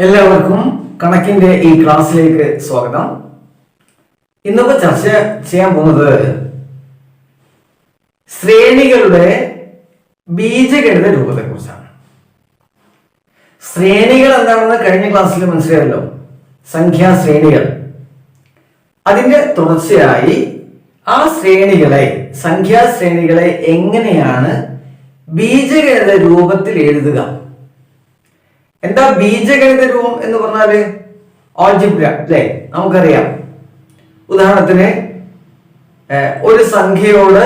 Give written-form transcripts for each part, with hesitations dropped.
എല്ലാവർക്കും കണക്കിന്റെ ഈ ക്ലാസ്സിലേക്ക് സ്വാഗതം. ഇന്നിപ്പോ ചർച്ച ചെയ്യാൻ പോകുന്നത് ശ്രേണികളുടെ ബീജഗണിത രൂപത്തെ കുറിച്ചാണ്. ശ്രേണികൾ എന്താണെന്ന് കഴിഞ്ഞ ക്ലാസ്സിൽ മനസ്സിലായല്ലോ, സംഖ്യാശ്രേണികൾ. അതിന്റെ തുടർച്ചയായി ആ ശ്രേണികളെ, സംഖ്യാശ്രേണികളെ എങ്ങനെയാണ് ബീജഗണിത രൂപത്തിൽ എഴുതുക. എന്താ ബീജഗണിത രൂപം എന്ന് പറഞ്ഞാല്? ആൾജിബ്ര അല്ലെ, നമുക്കറിയാം. ഉദാഹരണത്തിന് ഒരു സംഖ്യയോട്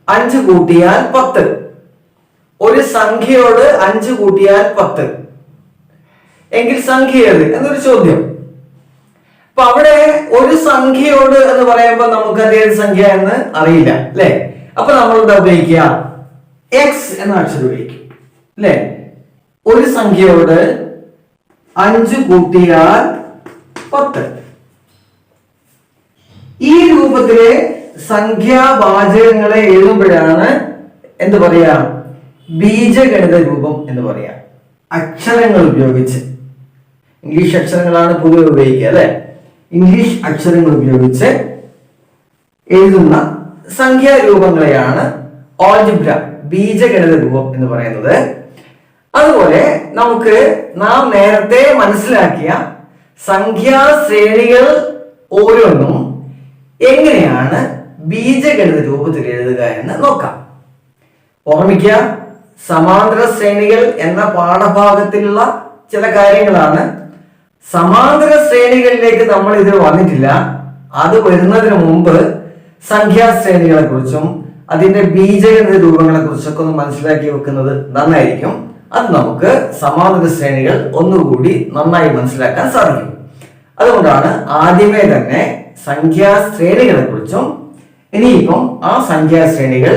5 കൂട്ടിയാൽ 10, ഒരു സംഖ്യയോട് 5 കൂട്ടിയാൽ 10 എങ്കിൽ സംഖ്യ ഏത് എന്നൊരു ചോദ്യം. അപ്പൊ അവിടെ ഒരു സംഖ്യയോട് എന്ന് പറയുമ്പോൾ നമുക്ക് അത് ഏത് സംഖ്യ എന്ന് അറിയില്ല അല്ലെ. അപ്പൊ നമ്മൾ എന്താ ഉപയോഗിക്കുക? എക്സ് എന്ന അക്ഷരം ഉപയോഗിക്കും അല്ലെ. ഒരു സംഖ്യയോട് 5 കൂട്ടിയാൽ 10. ഈ രൂപത്തിലെ സംഖ്യാവാചകങ്ങളെ എഴുതുമ്പോഴാണ് എന്ത് പറയാ? ബീജഗണിത രൂപം എന്ന് പറയാം. അക്ഷരങ്ങൾ ഉപയോഗിച്ച്, ഇംഗ്ലീഷ് അക്ഷരങ്ങളാണ് പൊതുവെ ഉപയോഗിക്കുക അല്ലെ. ഇംഗ്ലീഷ് അക്ഷരങ്ങൾ ഉപയോഗിച്ച് എഴുതുന്ന സംഖ്യാരൂപങ്ങളെയാണ് ആൾജിബ്ര, ബീജഗണിത രൂപം എന്ന് പറയുന്നത്. അതുപോലെ നമുക്ക് നാം നേരത്തെ മനസ്സിലാക്കിയ സംഖ്യാശ്രേണികൾ ഓരോന്നും എങ്ങനെയാണ് ബീജഗണിത രൂപത്തിൽ എഴുതുക എന്ന് നോക്കാം. ഓർമ്മിക്കുക, സമാന്തര ശ്രേണികൾ എന്ന പാഠഭാഗത്തിലുള്ള ചില കാര്യങ്ങളാണ്. സമാന്തര ശ്രേണികളിലേക്ക് നമ്മൾ ഇത് വന്നിട്ടില്ല. അത് വരുന്നതിന് മുമ്പ് സംഖ്യാശ്രേണികളെ കുറിച്ചും അതിന്റെ ബീജഗണിത രൂപങ്ങളെ കുറിച്ചൊക്കെ ഒന്ന് മനസ്സിലാക്കി വെക്കുന്നത് നന്നായിരിക്കും. അത് നമുക്ക് സമാന്തര ശ്രേണികൾ ഒന്നുകൂടി നന്നായി മനസ്സിലാക്കാൻ സാധിക്കും. അതുകൊണ്ടാണ് ആദ്യമേ തന്നെ സംഖ്യാശ്രേണികളെ കുറിച്ചും ഇനിയിപ്പം ആ സംഖ്യാശ്രേണികൾ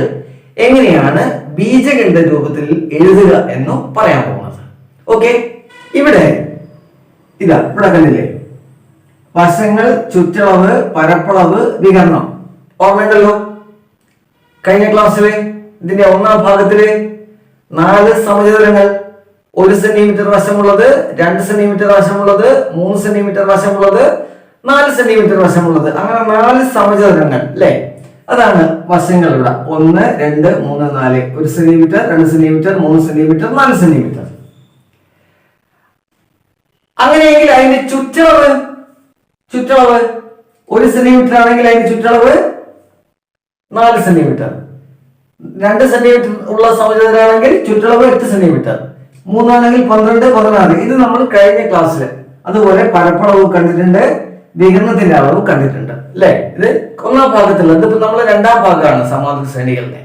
എങ്ങനെയാണ് ബീജഗണിത രൂപത്തിൽ എഴുതുക എന്നും പറയാൻ പോകുന്നത്. ഓക്കെ, ഇവിടെ കണ്ടില്ലേ? വശങ്ങൾ, ചുറ്റളവ്, പരപ്പളവ്, വികരണം. ഓർമ്മയുണ്ടല്ലോ കഴിഞ്ഞ ക്ലാസ്സിലെ ഇതിന്റെ ഒന്നാം ഭാഗത്തില് 4 സമചതുരങ്ങൾ, 1 സെന്റിമീറ്റർ വശമുള്ളത്, 2 സെന്റിമീറ്റർ വശമുള്ളത്, 3 സെന്റിമീറ്റർ വശമുള്ളത്, 4 സെന്റിമീറ്റർ വശമുള്ളത്, അങ്ങനെ 4 സമചതുരങ്ങൾ അല്ലെ. അതാണ് വശങ്ങൾ. ഇവിടെ 1, 2, 3, 4. 1 സെന്റിമീറ്റർ, 2 സെന്റിമീറ്റർ, 3 സെന്റിമീറ്റർ, 4 സെന്റിമീറ്റർ. അങ്ങനെയെങ്കിൽ അതിന്റെ ചുറ്റളവ് 1 സെന്റിമീറ്റർ ആണെങ്കിൽ അതിന്റെ ചുറ്റളവ് 4 സെന്റിമീറ്റർ. 2 സെന്റിമീറ്റർ ഉള്ള സമചതുരമാണെങ്കിൽ ചുറ്റളവ് 8 സെന്റിമീറ്റർ. 3 ആണെങ്കിൽ 12, 16. ഇത് നമ്മൾ കഴിഞ്ഞ ക്ലാസ്സിൽ അതുപോലെ പരപ്പളവ് കണ്ടിട്ടുണ്ട്, വികരണത്തിന്റെ അളവ് കണ്ടിട്ടുണ്ട് അല്ലെ. ഇത് ഒന്നാം ഭാഗത്തുള്ളത്. ഇതിപ്പോ നമ്മൾ രണ്ടാം ഭാഗമാണ് സമാന്തര ശ്രേണികളുടെ.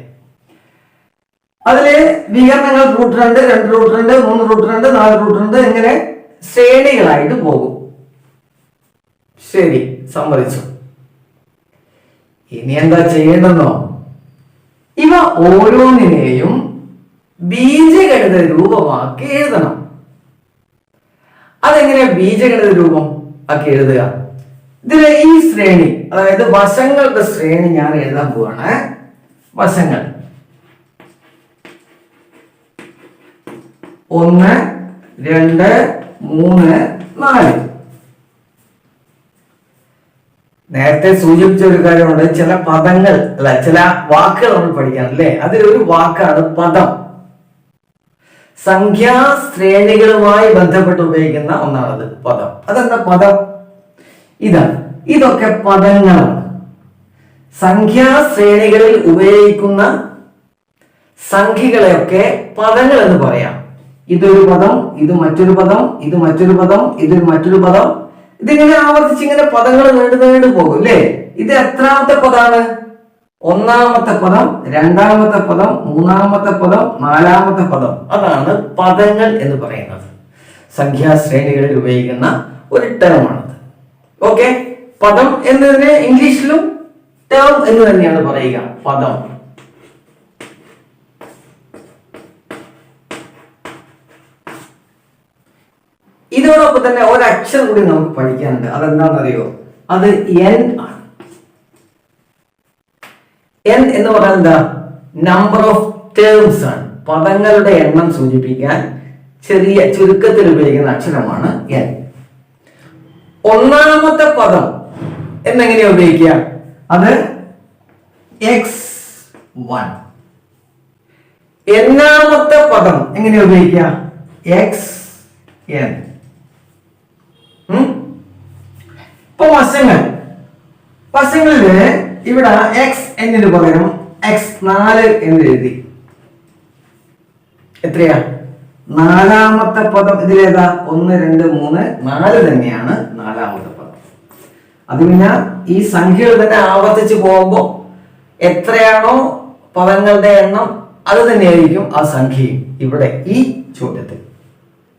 അതില് വികരണങ്ങൾ √2, 2√2, 3√2, 4√2 ഇങ്ങനെ ശ്രേണികളായിട്ട് പോകും. ശരി, സമ്മതിച്ചു. ഇനി എന്താ ചെയ്യേണ്ടെന്നോ? ഇവ ഓരോന്നിനെയും ബീജഗണിത രൂപമാക്കി എഴുതണം. അതെങ്ങനെ ബീജഗണിത രൂപം ആക്കി എഴുതുക? ഇതിലെ ഈ ശ്രേണി, അതായത് വശങ്ങളുടെ ശ്രേണി ഞാൻ എഴുതാൻ പോവാണ്. വശങ്ങൾ 1, 2, 3, 4. നേരത്തെ സൂചിപ്പിച്ച ഒരു കാര്യമുണ്ട്. ചില പദങ്ങൾ അല്ല, ചില വാക്കുകൾ നമ്മൾ പഠിക്കണം അല്ലേ. അതിലൊരു വാക്കാണ് പദം. സംഖ്യാശ്രേണികളുമായി ബന്ധപ്പെട്ട് ഉപയോഗിക്കുന്ന ഒന്നാണത് പദം. അതെന്താ പദം? ഇതൊക്കെ പദങ്ങളാണ്. സംഖ്യാശ്രേണികളിൽ ഉപയോഗിക്കുന്ന സംഖ്യകളെയൊക്കെ പദങ്ങൾ എന്ന് പറയാം. ഇതൊരു പദം, ഇത് മറ്റൊരു പദം, ഇത് മറ്റൊരു പദം, ഇതൊരു മറ്റൊരു പദം. ഇതിങ്ങനെ ആവർത്തിച്ച് ഇങ്ങനെ പദങ്ങൾ നീണ്ടു പോകും അല്ലേ. ഇത് എത്രാമത്തെ പദമാണ്? 1ാമത്തെ പദം, 2ാമത്തെ പദം, 3ാമത്തെ പദം, 4ാമത്തെ പദം. അതാണ് പദങ്ങൾ എന്ന് പറയുന്നത്. സംഖ്യാശ്രേണികളിൽ ഉപയോഗിക്കുന്ന ഒരു ടേമാണത്. ഓക്കെ, പദം എന്നതിനെ ഇംഗ്ലീഷിലും ടേം എന്ന് തന്നെയാണ് പറയുക, പദം. ഇതോടൊപ്പം തന്നെ ഒരക്ഷരം കൂടി നമുക്ക് പഠിക്കാനുണ്ട്. അതെന്താണെന്നറിയോ? അത് n ആണ്. n എന്ന് പറഞ്ഞാൽ എന്താ? നമ്പർ ഓഫ് ടേംസ് ആണ്. പദങ്ങളുടെ എണ്ണം സൂചിപ്പിക്കാൻ ചെറിയ ചുരുക്കത്തിൽ ഉപയോഗിക്കുന്ന അക്ഷരമാണ് n. ഒന്നാമത്തെ പദം എന്നെങ്ങനെയാ ഉപയോഗിക്കുക? അത് x1. എന്നാമത്തെ പദം എങ്ങനെയാ ഉപയോഗിക്കുക? xn. ഇപ്പൊ വശങ്ങളില് ഇവിടെ xn പകരം x4 എന്ന് എഴുതി. എത്രയാ? നാലാമത്തെ പദം ഇതിലേതാ? 1 2 3 4 തന്നെയാണ് നാലാമത്തെ പദം. അത് പിന്നെ ഈ സംഖ്യകൾ തന്നെ ആവർത്തിച്ച് പോകുമ്പോൾ എത്രയാണോ പദങ്ങളുടെ എണ്ണം അത് തന്നെയായിരിക്കും ആ സംഖ്യയും. ഇവിടെ ഈ ചോദ്യത്തിൽ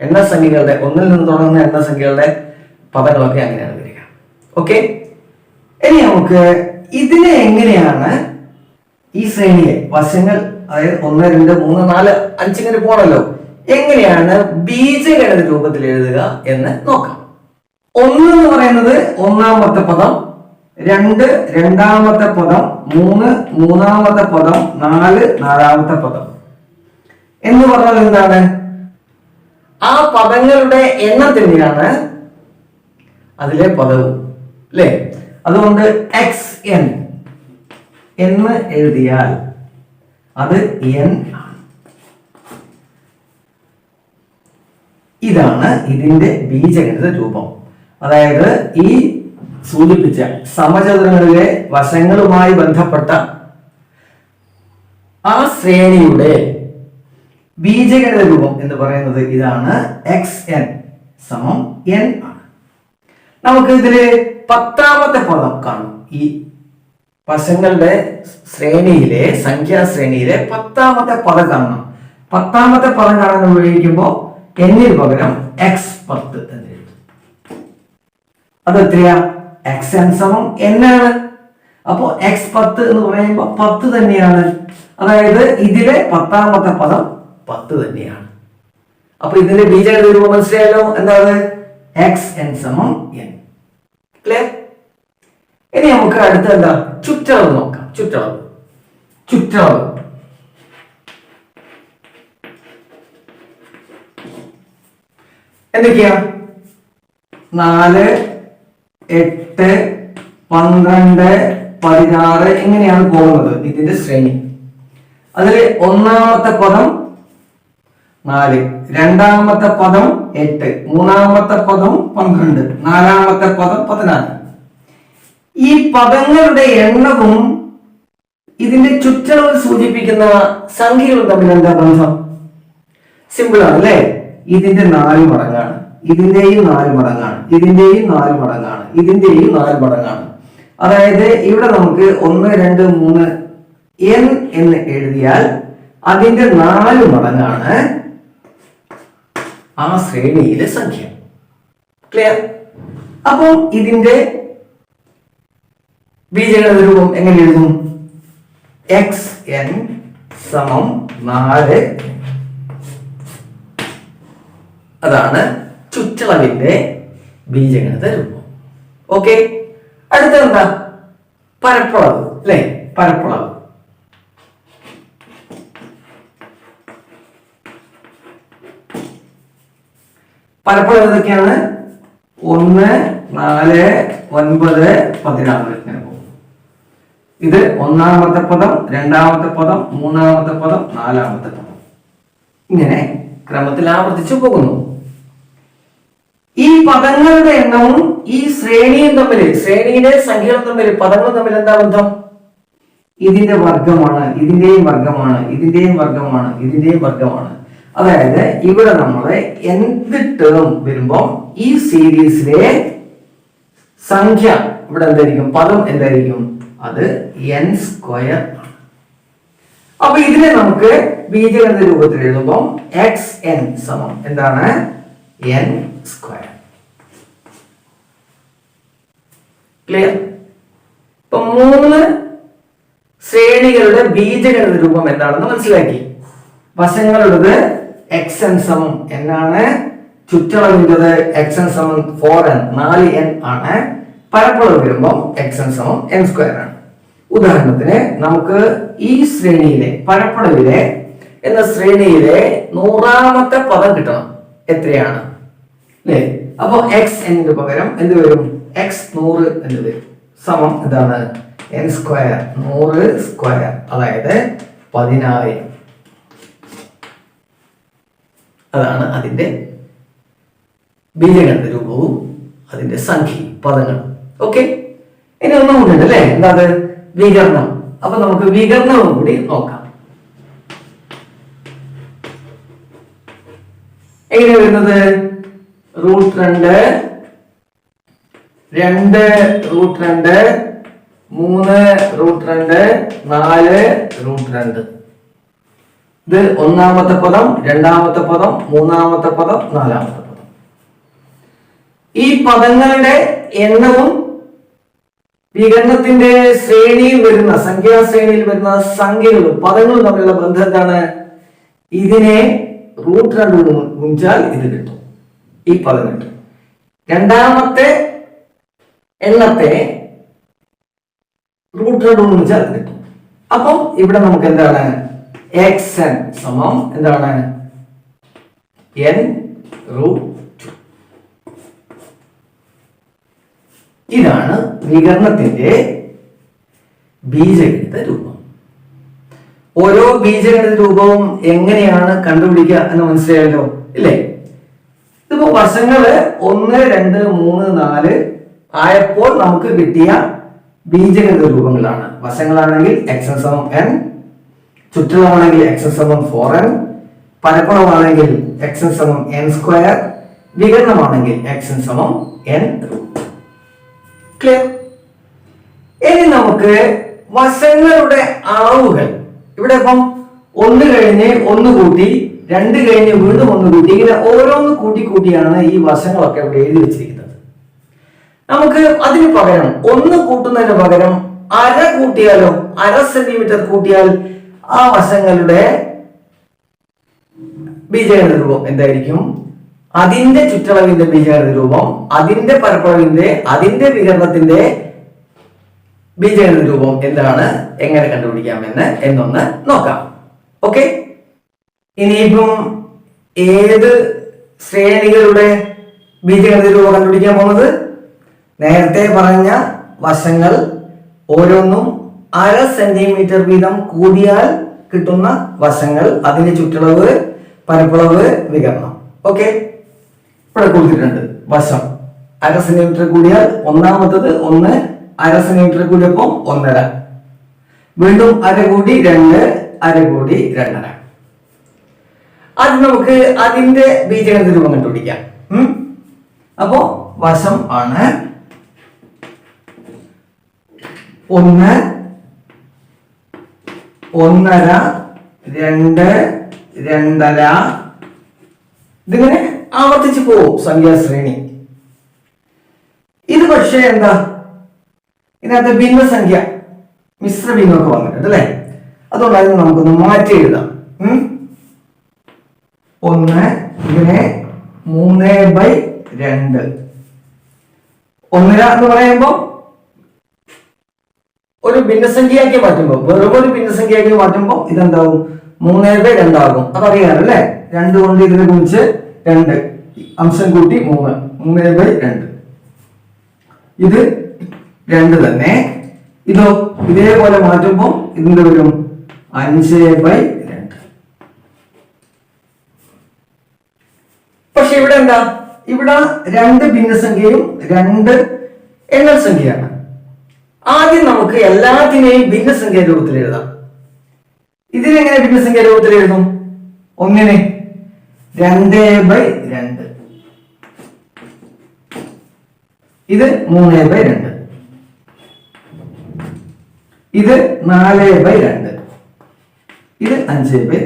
എണ്ണസംഖ്യകളുടെ ഒന്നിൽ നിന്ന് തുടങ്ങുന്ന എണ്ണസംഖ്യകളുടെ പദങ്ങളൊക്കെ അങ്ങനെയാണ് വരിക. ഓക്കെ, ഇനി നമുക്ക് ഇതിനെ എങ്ങനെയാണ് ഈ ശ്രേണിയെ വശങ്ങൾ, അതായത് 1 2 3 4 5 ഇങ്ങനെ പോണല്ലോ, എങ്ങനെയാണ് ബീജഗണിത രൂപത്തിൽ എഴുതുക എന്ന് നോക്കാം. 1 എന്ന് പറയുന്നത് ഒന്നാമത്തെ പദം, 2 രണ്ടാമത്തെ പദം, 3 മൂന്നാമത്തെ പദം, 4 നാലാമത്തെ പദം എന്ന് പറഞ്ഞാൽ എന്താണ്? ആ പദങ്ങളുടെ എണ്ണം തന്നെയാണ് അതിലെ പദവും, അല്ലേ? അതുകൊണ്ട് xn എന്ന് എഴുതിയാൽ അത് n ആണ്. ഇതാണ് ഇതിന്റെ ബീജഗണിത രൂപം. അതായത് ഈ സൂചിപ്പിച്ച സമചതുരങ്ങളിലെ വശങ്ങളുമായി ബന്ധപ്പെട്ട ആ ശ്രേണിയുടെ ബീജഗണിത രൂപം എന്ന് പറയുന്നത് ഇതാണ്. xn സമം n ആണ്. നമുക്ക് ഇതില് 10ാമത്തെ പദം കാണും. ഈ വശങ്ങളുടെ ശ്രേണിയിലെ സംഖ്യാശ്രേണിയിലെ 10ാമത്തെ പദം കാണണം. 10ാമത്തെ പദം കാണാൻ ഉപയോഗിക്കുമ്പോൾ n പകരം x10 എന്ന് എഴുതും. അത് എത്രയാ? xn സമം n ആണ്. അപ്പോ x10 എന്ന് പറയുമ്പോൾ 10 തന്നെയാണ്. അതായത് ഇതിലെ 10ാമത്തെ പദം 10 തന്നെയാണ്. അപ്പൊ ഇതിന്റെ ബീജഗണിത രൂപം മനസ്സിലായല്ലോ. എന്താണ്? xn സമം n. ക്ലിയർ? ഇനി നമുക്ക് അടുത്ത എന്താ? ചുറ്റളവ് നോക്കാം. ചുറ്റളവ് എന്തൊക്കെയാ? 4 8 12 16 ഇങ്ങനെയാണ് പോകുന്നത് ഇതിന്റെ ശ്രേണി. അതിൽ ഒന്നാമത്തെ പദം 4, രണ്ടാമത്തെ പദം 8, മൂന്നാമത്തെ പദം 12, നാലാമത്തെ പദം 14. ഈ പദങ്ങളുടെ എണ്ണവും ഇതിന്റെ ചുറ്റളവ് സൂചിപ്പിക്കുന്ന സംഖ്യകളും തമ്മിൽ എന്താ ബന്ധം? സിമ്പിൾ ആണ് അല്ലേ? ഇതിന്റെ 4 മടങ്ങാണ്, ഇതിന്റെയും 4 മടങ്ങാണ്, ഇതിന്റെയും 4 മടങ്ങാണ്, ഇതിന്റെയും 4 മടങ്ങാണ്. അതായത് ഇവിടെ നമുക്ക് 1 2 3 n എന്ന് എഴുതിയാൽ അതിന്റെ 4 മടങ്ങാണ് ആ ശ്രേണിയിലെ സംഖ്യ. ക്ലിയർ? അപ്പം ഇതിന്റെ ബീജഗണിത രൂപം എങ്ങനെ എഴുതും? xn സമം 4. അതാണ് ചുറ്റളവിന്റെ ബീജഗണിത രൂപം. ഓക്കെ, അടുത്ത എന്താ? പരപ്പളവ് അല്ലെ? പരപ്പളവ് ഏതൊക്കെയാണ്? 1 4 9 16 ഇങ്ങനെ പോകും. ഇത് ഒന്നാമത്തെ പദം, രണ്ടാമത്തെ പദം, മൂന്നാമത്തെ പദം, നാലാമത്തെ പദം, ഇങ്ങനെ ക്രമത്തിൽ ആവർത്തിച്ചു പോകുന്നു. ഈ പദങ്ങളുടെ എണ്ണവും ഈ ശ്രേണിയും തമ്മിൽ, ശ്രേണിയിലെ സംഖ്യകളും തമ്മിൽ, പദങ്ങളും തമ്മിൽ എന്താ ബന്ധം? ഇതിന്റെ വർഗമാണ്, ഇതിന്റെയും വർഗമാണ്, ഇതിന്റെയും വർഗമാണ്, ഇതിന്റെയും വർഗമാണ്. അതായത് ഇവിടെ നമ്മള് എന്ത് ടേം വരുമ്പോ ഈ സീരീസിലെ സംഖ്യ ഇവിടെ എന്തായിരിക്കും? പദം എന്തായിരിക്കും? അത് n². അപ്പൊ ഇതിനെ നമുക്ക് ബീജഗണിത രൂപത്തിൽ എഴുതുമ്പോൾ xn സമം എന്താണ്? n². ക്ലിയർ? ഇപ്പൊ 3 ശ്രേണികളുടെ ബീജഗണിത രൂപം എന്താണെന്ന് മനസ്സിലാക്കി. വശങ്ങളുള്ളത് xn സമം n ആണ്, ചുറ്റളവിൻ്റെത് xn സമം 4n 4n ആണ്, പരപ്പളവ് വരുമ്പോൾ xn സമം n² ആണ്. ഉദാഹരണത്തിന് നമുക്ക് ഈ ശ്രേണിയിലെ പരപ്പളവിലെ എന്ന ശ്രേണിയിലെ 100ാമത്തെ പദം കിട്ടണം. എത്രയാണ് അല്ലേ? അപ്പൊ എക്സ് എന്നിന്റെ പകരം എന്ത് വരും? എക്സ് 100 എന്ന് വരും. സമം എന്താണ്? n സ്ക്വയർ 100 സ്ക്വയർ, അതായത് 10000. അതാണ് അതിന്റെ ബീജഗണിത രൂപവും അതിന്റെ സംഖ്യയും പദങ്ങളും. ഓക്കെ, ഇനി ഒന്നും കൂടി ഉണ്ട് അല്ലേ? എന്താ? വികരണം. അപ്പൊ നമുക്ക് വികരണവും കൂടി നോക്കാം. എങ്ങനെ വരുന്നത്? √2 2 √2 3 √2 4 √2. ഇത് ഒന്നാമത്തെ പദം, രണ്ടാമത്തെ പദം, മൂന്നാമത്തെ പദം, നാലാമത്തെ പദം. ഈ പദങ്ങളുടെ എണ്ണവും വികരണത്തിന്റെ ശ്രേണിയിൽ വരുന്ന സംഖ്യാശ്രേണിയിൽ വരുന്ന സംഖ്യകളും പദങ്ങളും തമ്മിലുള്ള ബന്ധം എന്താണ്? ഇതിനെ √2 ഗുണിച്ചാൽ ഇത് കിട്ടും, ഈ പദം കിട്ടും. രണ്ടാമത്തെ എണ്ണത്തെ √2 ഗുണിച്ചാൽ കിട്ടും. അപ്പം ഇവിടെ നമുക്ക് എന്താണ്? xn സമം എന്താണ്? n√2. ഇതാണ് വികരണത്തിന്റെ ബീജഗണിത രൂപം. ഓരോ ബീജഗണിത രൂപവും എങ്ങനെയാണ് കണ്ടുപിടിക്കുക എന്ന് മനസ്സിലായല്ലോ ഇല്ലേ? ഇതിപ്പോ വർഷങ്ങള് 1 2 3 4 ആയപ്പോൾ നമുക്ക് കിട്ടിയ ബീജഗണിത രൂപങ്ങളാണ്. വശങ്ങളാണെങ്കിൽ xn സമം n, ചുറ്റളവാണെങ്കിൽ xn സമം 4n, പരപ്പളവാണെങ്കിൽ xn സമം n സ്ക്വയർ, വികരണമാണെങ്കിൽ xn സമം n√2. ക്ലിയർ? ഇനി നമുക്ക് വശങ്ങളുടെ അളവുകൾ ഇവിടെ ഇപ്പം 1 കഴിഞ്ഞ് 1 കൂട്ടി, 2 കഴിഞ്ഞ് വീണ്ടും 1 കൂട്ടി, ഇങ്ങനെ ഓരോന്ന് കൂട്ടി കൂട്ടിയാണ് ഈ വശങ്ങളൊക്കെ ഇവിടെ എഴുതി വെച്ചിരിക്കുന്നത്. നമുക്ക് അതിന് പകരം 1 കൂട്ടുന്നതിന് പകരം അര കൂട്ടിയാലോ? 1/2 സെന്റിമീറ്റർ കൂട്ടിയാൽ ആ വശങ്ങളുടെ ബീജഗണിത രൂപം എന്തായിരിക്കും? അതിന്റെ ചുറ്റളവിന്റെ ബീജഗണിത രൂപം, അതിന്റെ പരപ്പളവിന്റെ, അതിന്റെ വികരണത്തിന്റെ ബീജഗണിത രൂപം എന്താണ്, എങ്ങനെ കണ്ടുപിടിക്കാമെന്ന് എന്നൊന്ന് നോക്കാം. ഓക്കെ, ഇനിയിപ്പം ഏത് ശ്രേണികളുടെ ബീജഗണിത രൂപം കണ്ടുപിടിക്കാൻ പോകുന്നത്? നേരത്തെ പറഞ്ഞ വശങ്ങൾ ഓരോന്നും 1/2 സെന്റിമീറ്റർ വീതം കൂടിയാൽ കിട്ടുന്ന വശങ്ങൾ, അതിന്റെ ചുറ്റളവ്, പരപ്പളവ്, വികരണം. ഓക്കെ, ഇവിടെ കൊടുത്തിട്ടുണ്ട്. വശം 1/2 സെന്റിമീറ്റർ കൂടിയാൽ ഒന്നാമത്തത് 1, 1/2 സെന്റിമീറ്റർ കൂടിയപ്പോൾ 1.5, വീണ്ടും 1/2 കൂടി 2, 1/2 കൂടി 2.5. അത് നമുക്ക് അതിന്റെ ബീജഗണിത രൂപം കണ്ടുപിടിക്കാം. അപ്പോ വശം ആണ് 1, 1.5, 2, 2.5. ഇതിങ്ങനെ ആവർത്തിച്ച് പോവും സംഖ്യാശ്രേണി. ഇത് പക്ഷേ എന്താ, ഇതിനകത്ത് ഭിന്നസംഖ്യ, മിശ്ര ഭിന്നമൊക്കെ വന്നിട്ടുണ്ട് അല്ലെ? അതുകൊണ്ട് അതിന് നമുക്കൊന്ന് മാറ്റി എഴുതാം. 1 ഇതിനെ 3/2. 1.5 എന്ന് പറയുമ്പോൾ ഒരു ഭിന്നസംഖ്യയാക്കി മാറ്റുമ്പോൾ, വെറും ഒരു ഭിന്നസംഖ്യയാക്കി മാറ്റുമ്പോൾ ഇതെന്താവും? 3/2 ആകും. അതറിയാമല്ലേ? 2 കൊണ്ട് ഇതിനെ കുറിച്ച് 2 അംശം കൂട്ടി 3, 3/2. ഇത് 2 തന്നെ. ഇതോ ഇതേപോലെ മാറ്റുമ്പോൾ ഇതിന്റെ വരും 5/2. പക്ഷെ ഇവിടെ എന്താ? ഇവിടെ 2 ഭിന്നസംഖ്യയും 2 എണ്ണൽ സംഖ്യയാണ്. ആദ്യം നമുക്ക് എല്ലാത്തിനെയും ഭിന്നസംഖ്യ രൂപത്തിൽ എഴുതാം. ഇതിനെങ്ങനെ ഭിന്നസംഖ്യ രൂപത്തിൽ എഴുതും? 1നെ 2/2, ഇത് 3/2, ഇത് 4/2, ഇത് 5/2.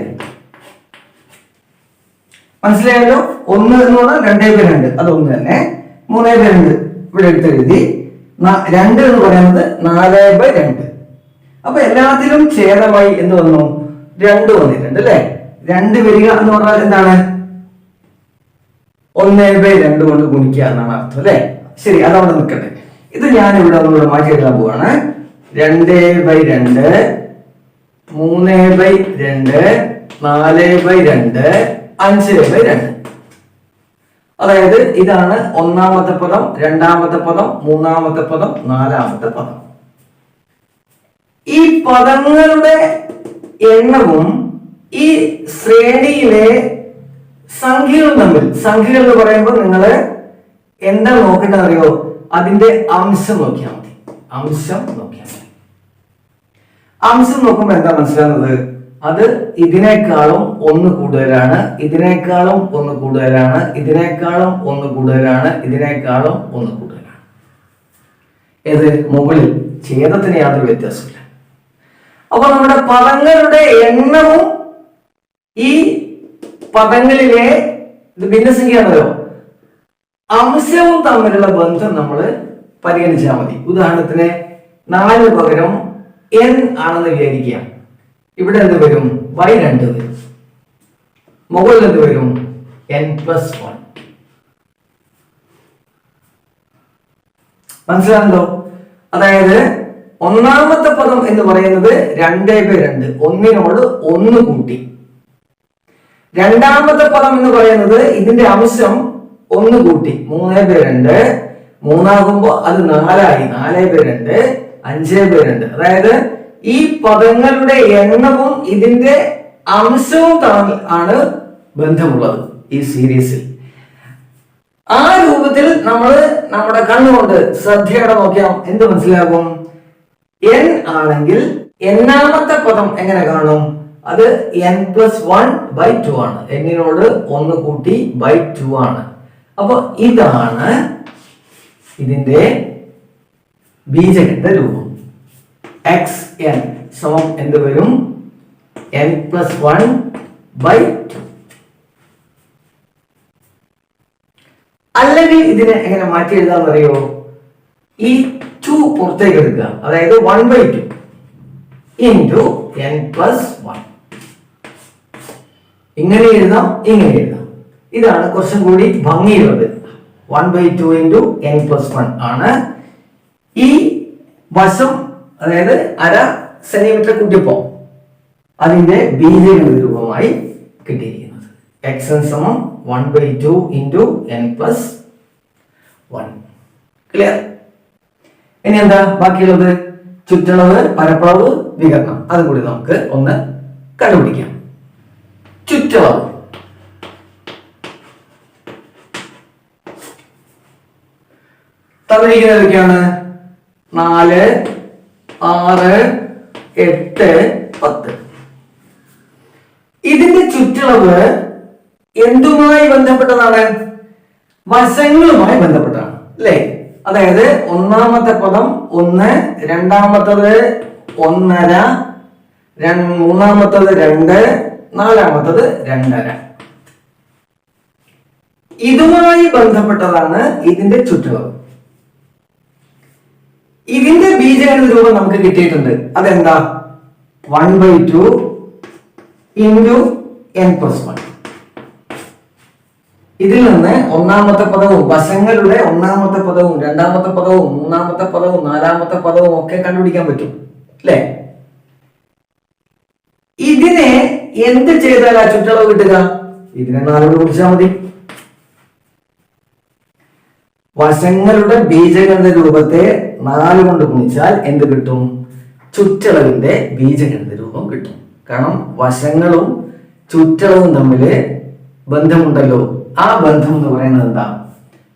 മനസ്സിലായല്ലോ? 1 എന്ന് പറഞ്ഞാൽ 2/2, അത് 1 തന്നെ. 3/2 ഇവിടെ എടുത്തെഴുതി. 2 എന്ന് പറയുന്നത് 4/2. അപ്പൊ എല്ലാത്തിലും ഛേദമായി എന്ത് വന്നു? 2 വന്നിട്ടുണ്ട് അല്ലെ? 2 വരിക എന്ന് പറഞ്ഞാൽ എന്താണ്? 1/2 കൊണ്ട് ഗുണിക്കുക എന്നാണ് അർത്ഥം അല്ലെ? ശരി, അതവിടെ നിൽക്കട്ടെ. ഇത് ഞാൻ ഇവിടെ ഒന്നുകൂടെ മാറ്റി എഴുതാൻ പോവാണ്. 2/2, 3/2, 4/2, 5/2. അതായത് ഇതാണ് ഒന്നാമത്തെ പദം, രണ്ടാമത്തെ പദം, മൂന്നാമത്തെ പദം, നാലാമത്തെ പദം. ഈ പദങ്ങളുടെ എണ്ണവും ഈ ശ്രേണിയിലെ സംഖ്യകളും തമ്മിൽ, സംഖ്യകൾ എന്ന് പറയുമ്പോൾ നിങ്ങൾ എന്താ നോക്കേണ്ടത് അറിയോ? അതിന്റെ അംശം നോക്കിയാൽ മതി. അംശം നോക്കിയാൽ മതി. അംശം നോക്കുമ്പോൾ എന്താ മനസ്സിലാകുന്നത്? അത് ഇതിനേക്കാളും ഒന്ന് കൂടുതലാണ്, ഇതിനേക്കാളും ഒന്ന് കൂടുതലാണ്, ഇതിനേക്കാളും ഒന്ന് കൂടുതലാണ്, ഇതിനേക്കാളും ഒന്ന് കൂടുതലാണ്. ഏത്? മുകളിൽ. ഛേദത്തിന് യാതൊരു വ്യത്യാസമില്ല. അപ്പൊ നമ്മുടെ പദങ്ങളുടെ എണ്ണവും ഈ പദങ്ങളിലെ ഭിന്നസംഖ്യയാണല്ലോ, അംശവും തമ്മിലുള്ള ബന്ധം നമ്മൾ പരിഗണിച്ചാൽ മതി. ഉദാഹരണത്തിന് 4 പകരം n ആണെന്ന് വിചാരിക്കുക. ഇവിടെ എന്ത് വരും? y2 വരും. മുകളിൽ എന്ത് വരും? n+1. മനസ്സിലാകുന്നോ? അതായത് ഒന്നാമത്തെ പദം എന്ന് പറയുന്നത് 2/2, ഒന്നിനോട് 1 കൂട്ടി. രണ്ടാമത്തെ പദം എന്ന് പറയുന്നത് ഇതിന്റെ അംശം 1 കൂട്ടി, 3/2. 3 അത് 4ആയി, 4/2, 5/2. അതായത് ഈ പദങ്ങളുടെ എണ്ണവും ഇതിന്റെ അംശവും തമ്മിൽ ആണ് ബന്ധമുള്ളത് ഈ സീരീസിൽ. ആ രൂപത്തിൽ നമ്മൾ നമ്മുടെ കണ്ണുകൊണ്ട് ശ്രദ്ധയോടെ നോക്കിയാൽ എന്ത് മനസ്സിലാകും? n ആണെങ്കിൽ എന്നാമത്തെ പദം എങ്ങനെ കാണും? അത് n+1/2 ആണ്. എന്നിനോട് 1 കൂട്ടി /2 ആണ്. അപ്പൊ ഇതാണ് ഇതിന്റെ ബീജഗണിത രൂപം. xn സമം എന്ത് വരും? n+1/2. അല്ലെങ്കിൽ ഇതിനെ എങ്ങനെ മാറ്റി എഴുതാന്ന് അറിയോ? ഈ 2 പുറത്തേക്ക് എടുക്കുക. അതായത് 1/2 ഇൻറ്റു n+1. ഇങ്ങനെ എഴുതാം, ഇങ്ങനെ എഴുതാം. ഇതാണ് കുറച്ചും കൂടി ഭംഗിയുള്ളത്. 1/2 ഇൻറ്റു n+1 ആണ്. ഈ വശം, അതായത് 1/2 സെന്റിമീറ്റർ കൂട്ടിയപ്പോ അതിന്റെ ബീജഗണിത രൂപമായി കിട്ടിയിരിക്കുന്നത്. xn സമം 1/2 ഇൻറ്റു n+1. ക്ലിയർ? ഇനി എന്താ ബാക്കിയുള്ളത്? ചുറ്റളവ്, പരപ്പളവ്, വികരണം. അതും കൂടി നമുക്ക് ഒന്ന് കണ്ടുപിടിക്കാം. ചുറ്റളവ് തന്നിരിക്കുന്നത് ഏതൊക്കെയാണ്? 4, 6, 8, 10. ഇതിന്റെ ചുറ്റളവ് എന്തുമായി ബന്ധപ്പെട്ടതാണ്? വശങ്ങളുമായി ബന്ധപ്പെട്ടതാണ്, അല്ലേ? അതായത് ഒന്നാമത്തെ പദം 1, രണ്ടാമത്തത് 1.5, മൂന്നാമത്തത് 2, നാലാമത്തത് 2.5. ഇതുമായി ബന്ധപ്പെട്ടതാണ് ഇതിന്റെ ചുറ്റളവ്. ഇതിന്റെ ബീജഗണിത രൂപം നമുക്ക് കിട്ടിയിട്ടുണ്ട്. അതെന്താ? 1/2 ഇൻറ്റു n+1. ഇതിൽ നിന്ന് ഒന്നാമത്തെ പദവും വശങ്ങളുടെ ഒന്നാമത്തെ പദവും രണ്ടാമത്തെ പദവും മൂന്നാമത്തെ പദവും നാലാമത്തെ പദവും ഒക്കെ കണ്ടുപിടിക്കാൻ പറ്റും, അല്ലേ? ഇതിനെ എന്ത് ചെയ്താൽ ആ ചുറ്റളവ് കിട്ടുക? ഇതിനെ 4 കൊണ്ട് ഗുണിച്ചാൽ മതി. വശങ്ങളുടെ ബീജഗണിത രൂപത്തെ 4 കൊണ്ട് ഗുണിച്ചാൽ എന്ത് കിട്ടും? ചുറ്റളവിന്റെ ബീജഗണിത രൂപം കിട്ടും. കാരണം വശങ്ങളും ചുറ്റളവും തമ്മിൽ ബന്ധമുണ്ടല്ലോ. ആ ബന്ധം എന്ന് പറയുന്നത് എന്താ?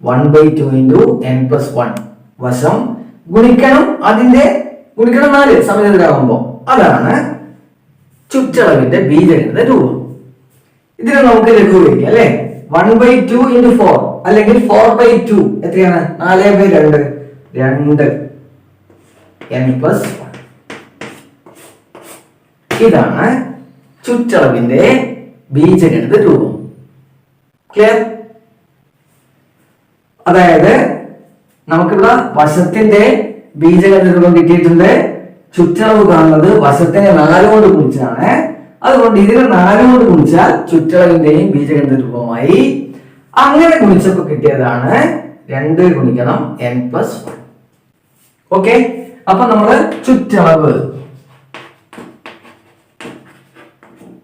1/2 ഇൻറ്റു n+1. വശം ഗുണിക്കണം, അതിന്റെ ഗുണിക്കണം 4 സമചതുരാകുമ്പോ. അതാണ് ചുറ്റളവിന്റെ ബീജഗണിത രൂപം. ഇതിനെ നമുക്ക് ലഘൂകരിക്കാം, അല്ലെ? 1/2 ഇൻറ്റു 4 അല്ലെങ്കിൽ 4/2 എത്രയാണ്? 4/2, 2 n+1. ഇതാണ് ചുറ്റളവിന്റെ ബീജഗണിത രൂപം. ക്ലിയർ? അതായത് നമുക്കിവിടെ വശത്തിന്റെ ബീജഗണിത രൂപം കിട്ടിയിട്ടുണ്ട്. ചുറ്റളവ് കാണുന്നത് വശത്തിനെ 4 കൊണ്ട് ഗുണിച്ചാണ്. അതുകൊണ്ട് ഇതിനെ 4 കൊണ്ട് ഗുണിച്ചാൽ ചുറ്റളവിന്റെയും ബീജഗണിത രൂപമായി. അങ്ങനെ ഗുണിച്ചപ്പോ കിട്ടിയതാണ് 2 ഗുണിക്കണം n+1. ഓക്കെ, അപ്പൊ നമ്മള് ചുറ്റളവ്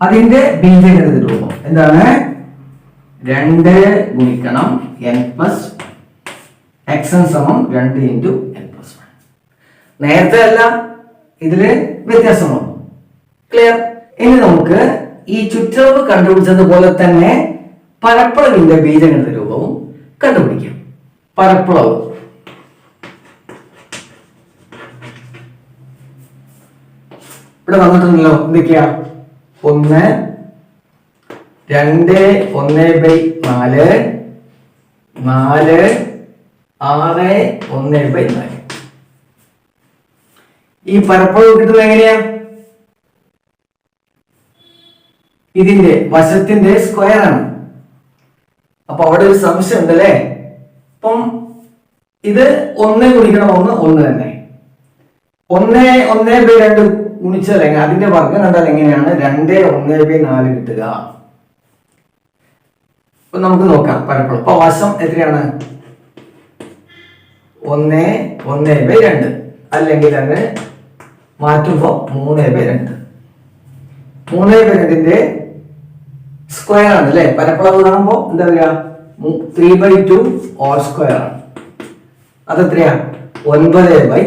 അതിന്റെ ബീജഗണിത രൂപം എന്താണ്? 2 ഗുണിക്കണം n പ്ലസ് xn സമം 2 ഇൻറ്റു n പ്ലസ് 1. നേരത്തെ അല്ല, ഇതില് വ്യത്യാസം വന്നു. ക്ലിയർ? ഇനി നമുക്ക് ഈ ചുറ്റളവ് കണ്ടുപിടിച്ചതുപോലെ തന്നെ പരപ്പളവിന്റെ ബീജഗണിത രൂപവും കണ്ടുപിടിക്കാം. പരപ്പളവ് ഇവിടെ വന്നിട്ടുണ്ടല്ലോ. എന്തൊക്കെയാ? 1, 2, 1/4, 4, 6, 1/4. ഈ പരപ്പളവ് കിട്ടുന്നത് എങ്ങനെയാ? ഇതിന്റെ വശത്തിന്റെ സ്ക്വയർ ആണ്. അപ്പൊ അവിടെ ഒരു സംശയം ഉണ്ടല്ലേ. അപ്പം ഇത് 1 ഗുണിക്കണം 1 തന്നെ. 1/2 ഗുണിച്ചാൽ അതിന്റെ വർഗം കണ്ടാൽ എങ്ങനെയാണ് 2 1/4 കിട്ടുക. അപ്പൊ നമുക്ക് നോക്കാം പരപ്പളവ്. അപ്പൊ വശം എത്രയാണ്? 1 1/2, അല്ലെങ്കിൽ അത് മാറ്റുമ്പോ 3/2. 3/2ന്റെ സ്ക്വയർ ആണ് അല്ലെ. പരപ്പളവ് കാണുമ്പോ എന്താ പറയാ? 3/2 ഓൾ സ്ക്വയർ ആണ്. അതെത്രയാ? 9/4.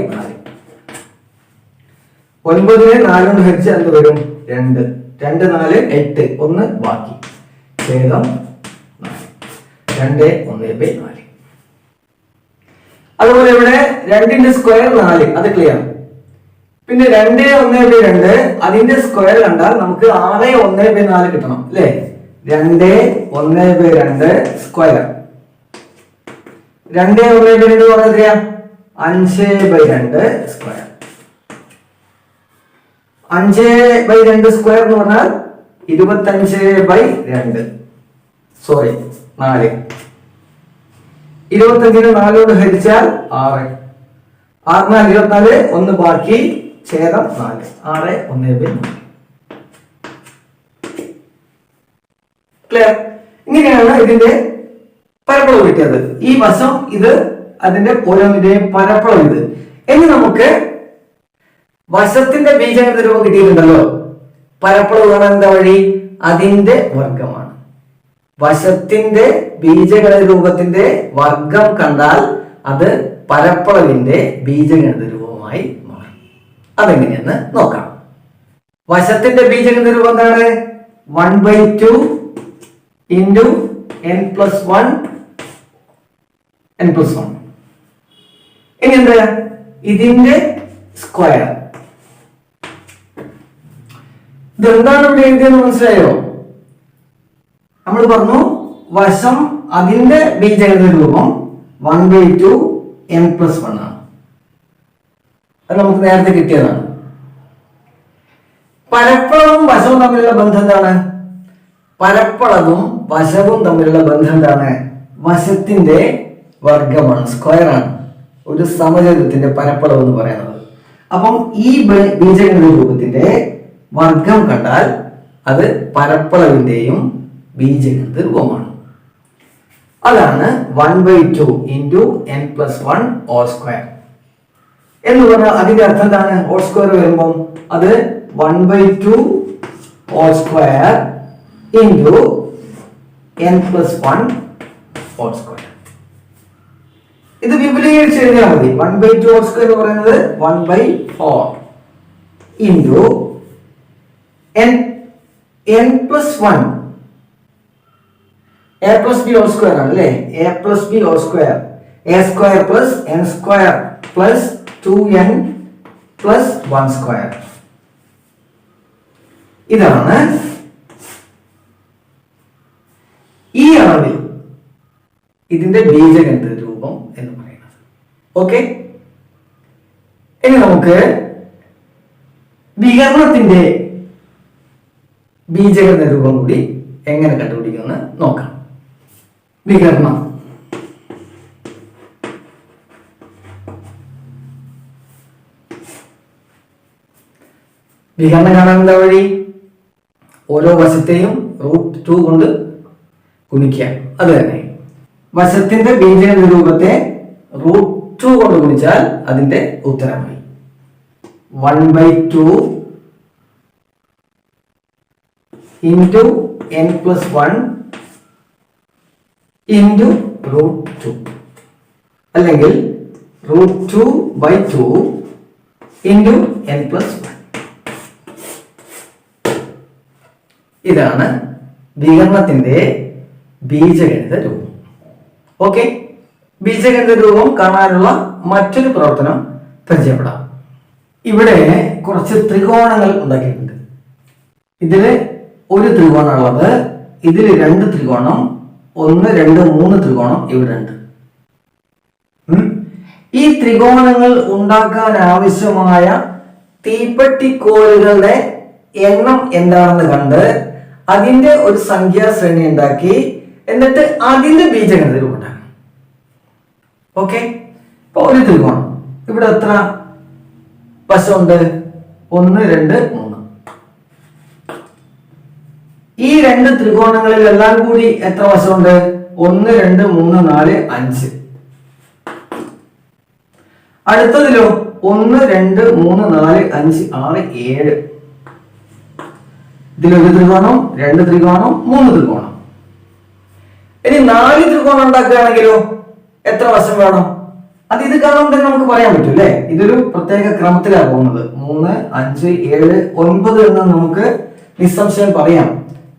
9നെ 4 കൊണ്ട് ഹരിച്ചാൽ എന്ത് വരും? 2. 2 4 8, 1 ബാക്കി, ഛേദം 4. 2 1/4. അതുപോലെ ഇവിടെ 2ന്റെ സ്ക്വയർ 4, അത് ക്ലിയർ. പിന്നെ 2 1/2 അതിന്റെ സ്ക്വയർ കണ്ടാൽ നമുക്ക് 6 1/4 കിട്ടണം അല്ലേ. 2 1/2 സ്ക്വയർ. 2 1/2 പറഞ്ഞാ 5/2 സ്ക്വയർ. 5/2 സ്ക്വയർ എന്ന് പറഞ്ഞാൽ 25/2. സോറി 4. 25നെ 4 കൊണ്ട് ഹരിച്ചാൽ 6. 6 4 24, 1 ബാക്കി, ഛേദം 4. 6 1/4. ക്ലിയർ? ഇങ്ങനെയാണ് ഇതിന്റെ പരപ്പളവ് കിട്ടിയത്. ഈ വശം ഇത്, അതിന്റെ ഓരോന്നിന്റെയും പരപ്പളവ് ഇത്. ഇനി നമുക്ക് വശത്തിന്റെ ബീജഗണിത രൂപം കിട്ടിയിട്ടുണ്ടല്ലോ. പരപ്പളവ് കാണാൻ എന്താ വഴി? അതിന്റെ വർഗമാണ്. വശത്തിന്റെ ബീജഗണിത രൂപത്തിന്റെ വർഗം കണ്ടാൽ അത് പരപ്പളവിന്റെ ബീജഗണിത രൂപമായി മാറും. അതെങ്ങനെയെന്ന് നോക്കാം. വശത്തിന്റെ ബീജഗണിത രൂപം എന്താണ്? 1/2 into n plus 1 n plus 1. ഇനി എന്താ? ഇതിന്റെ സ്ക്വയർ. ഇതെന്താണ് ഇവിടെ എഴുതിയെന്ന് മനസ്സിലായോ? നമ്മൾ പറഞ്ഞു വശം അതിന്റെ ബീജഗണിത രൂപം 1/2 n പ്ലസ് 1 ആണ്. അത് നമുക്ക് നേരത്തെ കിട്ടിയതാണ്. പരപ്പളവും വശവും തമ്മിലുള്ള ബന്ധം എന്താണ്? പരപ്പളവും വശവും തമ്മിലുള്ള ബന്ധം എന്താണ്? വശത്തിന്റെ വർഗമാണ്, സ്ക്വയർ ആണ് ഒരു സമചതുരത്തിന്റെ പരപ്പളവ് എന്ന് പറയുന്നത്. അപ്പം ഈ ബീജഗണിത രൂപത്തിന്റെ വർഗം കണ്ടാൽ അത് പരപ്പളവിന്റെയും ബീജഗണിത രൂപമാണ്. അതാണ് 1/2 into n plus 1 all square എന്ന് പറഞ്ഞാൽ അതിന്റെ അർത്ഥം എന്താണ്? ഓൾ സ്ക്വയർ വരുമ്പോൾ അത് 1/2 all square into n plus 1 all square. ഇത് വിപുലീകരിച്ച് എഴുതിയാൽ മതി. 1/2 ഓൾ സ്ക്വയർ എന്ന് പറയുന്നത് 1/4 into n plus 1 a plus B whole square ആണ് അല്ലേ. a plus B whole square, a square plus n square plus 2n plus 1 square. ഇതാണ് ഈ അളവിൽ ഇതിന്റെ ബീജഗണിത രൂപം എന്ന് പറയുന്നത്. ഓക്കെ, ഇനി നമുക്ക് വികരണത്തിന്റെ ബീജഗണിത രൂപം കൂടി എങ്ങനെ കണ്ടുപിടിക്കുമെന്ന് നോക്കാം. വികരണം. വികരണം കാണാൻ എന്താ വഴി? ഓരോ വശത്തെയും √2 കൊണ്ട് ഗുണിക്കുക. അത് തന്നെ വശത്തിന്റെ ബീജഗണിത രൂപത്തെ √2 കൊണ്ട് ഗുണിച്ചാൽ അതിന്റെ ഉത്തരമായി 1/2 ഇൻറ്റു n പ്ലസ് 1 ഇൻറ്റു √2 അല്ലെങ്കിൽ √2/2 ഇൻറ്റു n+1. ഇതാണ് വികരണത്തിന്റെ ബീജഗണിത രൂപം. ഓക്കെ, ബീജഗണിത രൂപം കാണാനുള്ള മറ്റൊരു പ്രവർത്തനം പരിചയപ്പെടാം. ഇവിടെ കുറച്ച് ത്രികോണങ്ങൾ ഉണ്ടാക്കിയിട്ടുണ്ട്. ഇതില് ഒരു ത്രികോണമുള്ളത്, ഇതിൽ 2 ത്രികോണം, 1, 2, 3 ത്രികോണം ഇവിടെ ഉണ്ട്. ഈ ത്രികോണങ്ങൾ ഉണ്ടാക്കാൻ ആവശ്യമായ തീപ്പെട്ടിക്കോലുകളുടെ എണ്ണം എന്താണെന്ന് കണ്ട് അതിന്റെ ഒരു സംഖ്യാശ്രേണി ഉണ്ടാക്കി എന്നിട്ട് അതിന്റെ ബീജഗണിത രൂപം ഉണ്ടാക്കണം. ഓക്കെ, ഇപ്പൊ ഒരു ത്രികോണം ഇവിടെ എത്ര വശമുണ്ട്? 1, 2, 3. ഈ 2 ത്രികോണങ്ങളിൽ എല്ലാം കൂടി എത്ര വശമുണ്ട്? 1, 2, 3, 4, 5. അടുത്തതിലോ 1, 2, 3, 4, 5, 6, 7. ഇതിലൊരു ത്രികോണം, 2 ത്രികോണം, 3 ത്രികോണം. ഇനി 4 ത്രികോണം ഉണ്ടാക്കുകയാണെങ്കിലോ എത്ര വശം വേണം? അത് ഇത് കാണുമ്പോൾ തന്നെ നമുക്ക് പറയാൻ പറ്റും അല്ലെ? ഇതൊരു പ്രത്യേക ക്രമത്തിലാണ് പോകുന്നത്. 3, 5, 7, 9 എന്ന് നമുക്ക് നിസ്സംശയം പറയാം.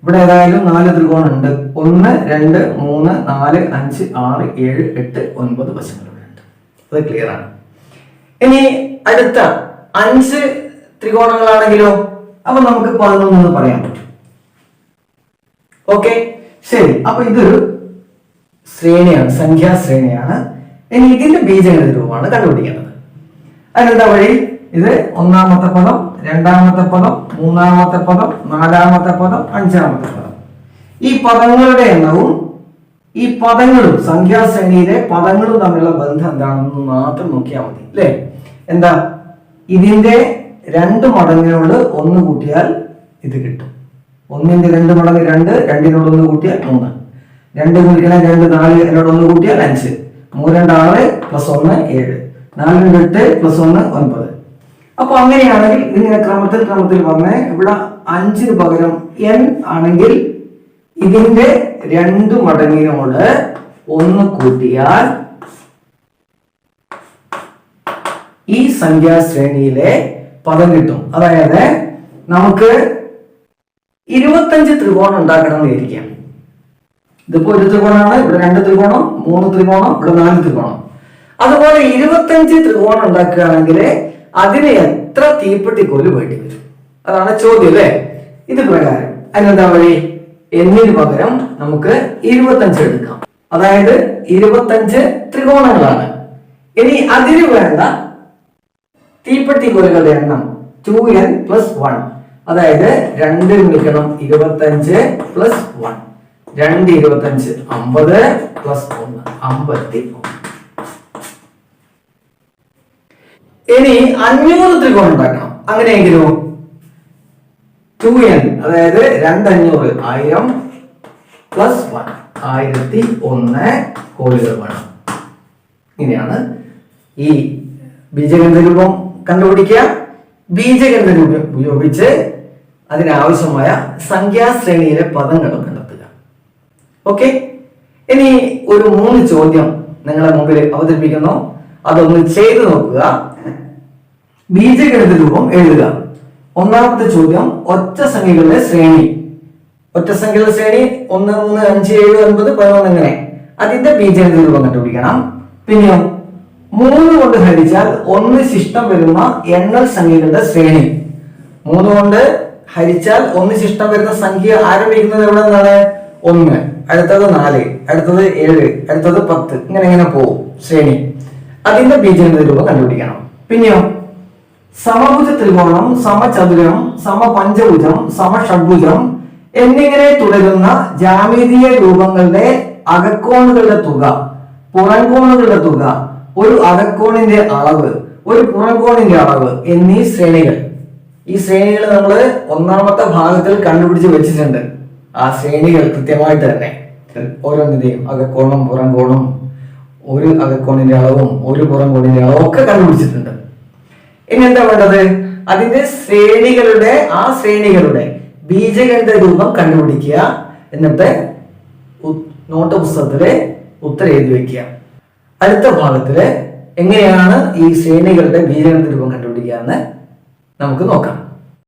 ഇവിടെ ഏതായാലും 4 ത്രികോണം ഉണ്ട്. 1, 2, 3, 4, 5, 6, 7, 8, 9 വശങ്ങൾ ഇവിടെ ഉണ്ട്. അത് ക്ലിയർ ആണ്. ഇനി അടുത്ത 5 ത്രികോണങ്ങളാണെങ്കിലോ അപ്പൊ നമുക്ക് 11 എന്ന് പറയാൻ പറ്റും. ഓക്കെ, ശരി. അപ്പൊ ഇതൊരു ശ്രേണിയാണ്, സംഖ്യാശ്രേണിയാണ്. ഇനി ഇതിന്റെ ബീജഗണിത രൂപമാണ് കണ്ടുപിടിക്കേണ്ടത്. അതിനെന്താ വഴി? ഇത് 1ാമത്തെ പദം, 2ാമത്തെ പദം, 3ാമത്തെ പദം, 4ാമത്തെ പദം, 5ാമത്തെ പദം. ഈ പദങ്ങളുടെ എണ്ണവും ഈ പദങ്ങളും സംഖ്യാശ്രേണിയിലെ പദങ്ങളും തമ്മിലുള്ള ബന്ധം എന്താണെന്ന് മാത്രം നോക്കിയാൽ മതി അല്ലേ? എന്താ? ഇതിന്റെ 2 മടങ്ങിനോട് 1 കൂട്ടിയാൽ ഇത് കിട്ടും. 1ന്റെ 2 മടങ്ങ് 2, 2നോട് 1 കൂട്ടിയാൽ 3, 2 ഗുണിക്കണം 2, 4 എന്നോട് 1 കൂട്ടിയാൽ 5, 3, 2, 6 + 1 7, 4, 2, 8 + 1 9. അപ്പൊ അങ്ങനെയാണെങ്കിൽ ഇങ്ങനെ ക്രമത്തിൽ വന്നേ ഇവിടെ 5ന് പകരം n ആണെങ്കിൽ ഇതിന്റെ 2 മടങ്ങിനോട് 1 കൂട്ടിയാൽ ഈ സംഖ്യാശ്രേണിയിലെ പദം കിട്ടും. അതായത് നമുക്ക് 25 ത്രികോണം ഉണ്ടാക്കണം എന്ന് ഇരിക്കാം. ഇതിപ്പോ ഒരു ത്രികോണമാണ്, ഇവിടെ 2 ത്രികോണം, 3 ത്രികോണം, ഇവിടെ 4 ത്രികോണം. അതുപോലെ 25 ത്രികോണം ഉണ്ടാക്കുകയാണെങ്കിൽ അതിന് എത്ര തീപ്പെട്ടിക്കോല് വേണ്ടി വരും? അതാണ് ചോദ്യം അല്ലേ? ഇത് പ്രകാരം അതിനെന്താ വഴി? എന്നിന് പകരം നമുക്ക് 25 എടുക്കാം. അതായത് 25 ത്രികോണങ്ങളാണ്. ഇനി അതിന് വേണ്ട തീപ്പെട്ടിക്കോലുകളുടെ എണ്ണം 2n + 1. അതായത് 2 ഗുണിക്കണം 25 + 1. 2 25 50 + 1 51. ഇനി 500 ത്രികോണം ഉണ്ടാക്കണം. അങ്ങനെയെങ്കിലോ 2n, അതായത് 2 500 1000 + 1 1001 കോലുകൾ വേണം. ഇങ്ങനെയാണ് ഈ ബീജഗണിത രൂപം കണ്ടുപിടിക്കുക. ബീജഗണിത രൂപം ഉപയോഗിച്ച് അതിനാവശ്യമായ സംഖ്യാശ്രേണിയിലെ പദങ്ങൾ കണ്ടെത്തുക. ഓക്കെ, ഇനി ഒരു 3 ചോദ്യം നിങ്ങളെ മുമ്പിൽ അവതരിപ്പിക്കുന്നു. അതൊന്ന് ചെയ്തു നോക്കുക. ബീജഗണിത രൂപം എഴുതുക. ഒന്നാമത്തെ ചോദ്യം, ഒറ്റ സംഖ്യകളുടെ ശ്രേണി. ഒറ്റ സംഖ്യകളുടെ ശ്രേണി 1, 3, 5, 7, 9, 11 എങ്ങനെ? അതിന്റെ ബീജഗണിത രൂപം കണ്ടുപിടിക്കണം. പിന്നെയോ 3 കൊണ്ട് ഹരിച്ചാൽ 1 ശിഷ്ടം വരുന്ന എണ്ണൽ സംഖ്യകളുടെ ശ്രേണി. 3 കൊണ്ട് ഹരിച്ചാൽ 1 ശിഷ്ടം വരുന്ന സംഖ്യ ആരംഭിക്കുന്നത് എവിടെ നിന്നാണ്? 1, അടുത്തത് 4, അടുത്തത് 7, അടുത്തത് 10, ഇങ്ങനെ പോകും ശ്രേണി. അതിന്റെ ബീജഗണിത രൂപം കണ്ടുപിടിക്കണം. പിന്നെയോ സമഭുജ ത്രികോണം, സമചതുരം, സമപഞ്ചഭുജം, സമഷഡ്ഭുജം എന്നിങ്ങനെ തുടരുന്ന ജാമിതീയ രൂപങ്ങളുടെ അകക്കോണുകളുടെ തുക, പുറംകോണുകളുടെ തുക, ഒരു അകക്കോണിന്റെ അളവ്, ഒരു പുറംകോണിന്റെ അളവ് എന്നീ ശ്രേണികൾ. ഈ ശ്രേണികൾ നമ്മൾ 1ാമത്തെ ഭാഗത്തിൽ കണ്ടുപിടിച്ച് വെച്ചിട്ടുണ്ട്. ആ ശ്രേണികൾ കൃത്യമായിട്ട് തന്നെ ഓരോന്നിന്റെയും അകക്കോണും പുറംകോണും, ഒരു അകക്കോണിന്റെ അളവും ഒരു പുറംകോണിന്റെ അളവും ഒക്കെ കണ്ടുപിടിച്ചിട്ടുണ്ട്. ഇനി എന്താ വേണ്ടത്? അതിന്റെ ശ്രേണികളുടെ ബീജഗണിത രൂപം കണ്ടുപിടിക്കുക. എന്നിട്ട് നോട്ട് പുസ്തകത്തിലെ ഉത്തരം എഴുതി വയ്ക്കുക. അടുത്ത ഭാഗത്തില് എങ്ങനെയാണ് ഈ ശ്രേണികളുടെ ബീജഗണിത രൂപം കണ്ടുപിടിക്കുക എന്ന് നമുക്ക് നോക്കാം.